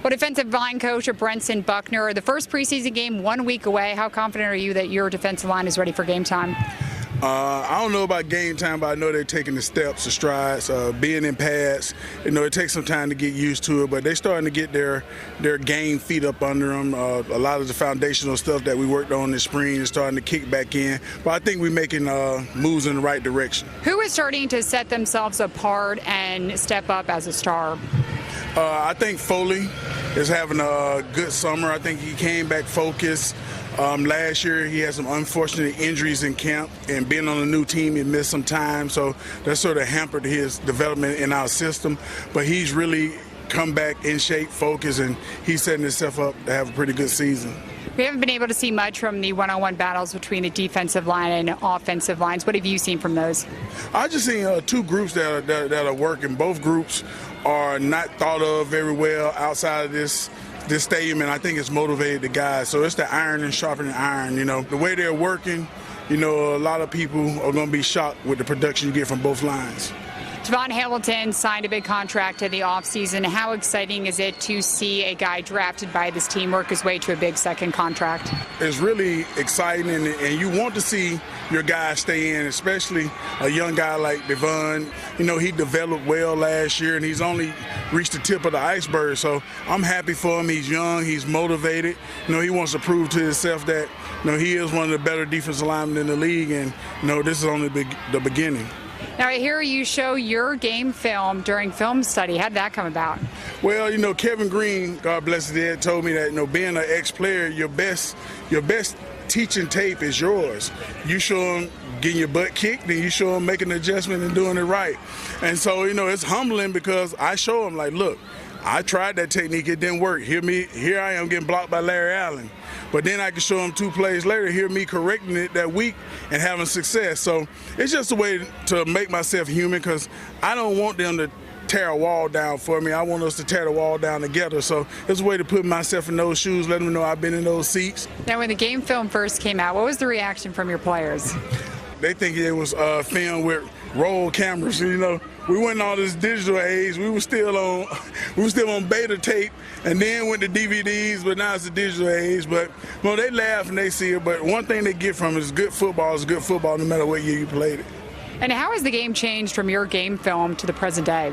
Well, defensive line coach Brentson Buckner, the first preseason game 1 week away. How confident are you that your defensive line is ready for game time? I don't know about game time, but I know they're taking the steps, the strides, being in pads. You know, it takes some time to get used to it, but they're starting to get their game feet up under them. A lot of the foundational stuff that we worked on this spring is starting to kick back in. But I think we're making moves in the right direction. Who is starting to set themselves apart and step up as a star? I think Foley is having a good summer. I think he came back focused. Last year he had some unfortunate injuries in camp, and being on a new team he missed some time, so that sort of hampered his development in our system. But he's really come back in shape, focused, and he's setting himself up to have a pretty good season. We haven't been able to see much from the one-on-one battles between the defensive line and offensive lines. What have you seen from those? I just seen two groups that are working. Both groups are not thought of very well outside of this stadium, and I think it's motivated the guys. So it's the iron and sharpening iron. You know, the way they're working, you know, a lot of people are going to be shocked with the production you get from both lines. Javon Hamilton signed a big contract in the offseason. How exciting is it to see a guy drafted by this team work his way to a big second contract? It's really exciting, and you want to see your guys stay in, especially a young guy like Devon. You know, he developed well last year, and he's only reached the tip of the iceberg. So I'm happy for him. He's young, he's motivated. You know, he wants to prove to himself that, you know, he is one of the better defensive linemen in the league, and, you know, this is only the beginning. Now, I hear you show your game film during film study. How did that come about? Well, you know, Kevin Green, God bless his dad, told me that, you know, being an ex-player, your best teaching tape is yours. You show them getting your butt kicked, then you show them making an adjustment and doing it right. And so, you know, it's humbling because I show them, like, look, I tried that technique, it didn't work. Here I am getting blocked by Larry Allen. But then I can show them 2 plays later, hear me correcting it that week and having success. So it's just a way to make myself human, because I don't want them to tear a wall down for me. I want us to tear the wall down together. So it's a way to put myself in those shoes, let them know I've been in those seats. Now, when the game film first came out, what was the reaction from your players? They think it was filmed with roll cameras. You know, we went on this digital age. We were still on beta tape, and then went to DVDs. But now it's the digital age. But well, they laugh and they see it. But one thing they get from it is good football is good football, no matter what year you played it. And how has the game changed from your game film to the present day?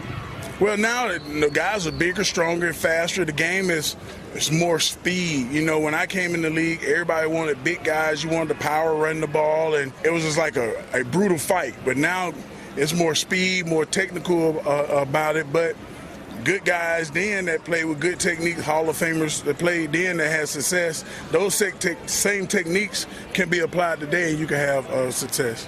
Well, now the guys are bigger, stronger, faster. The game is more speed. You know, when I came in the league, everybody wanted big guys. You wanted the power running the ball, and it was just like a brutal fight. But now it's more speed, more technical about it. But good guys then that play with good techniques, Hall of Famers that played then that had success, those same techniques can be applied today and you can have success.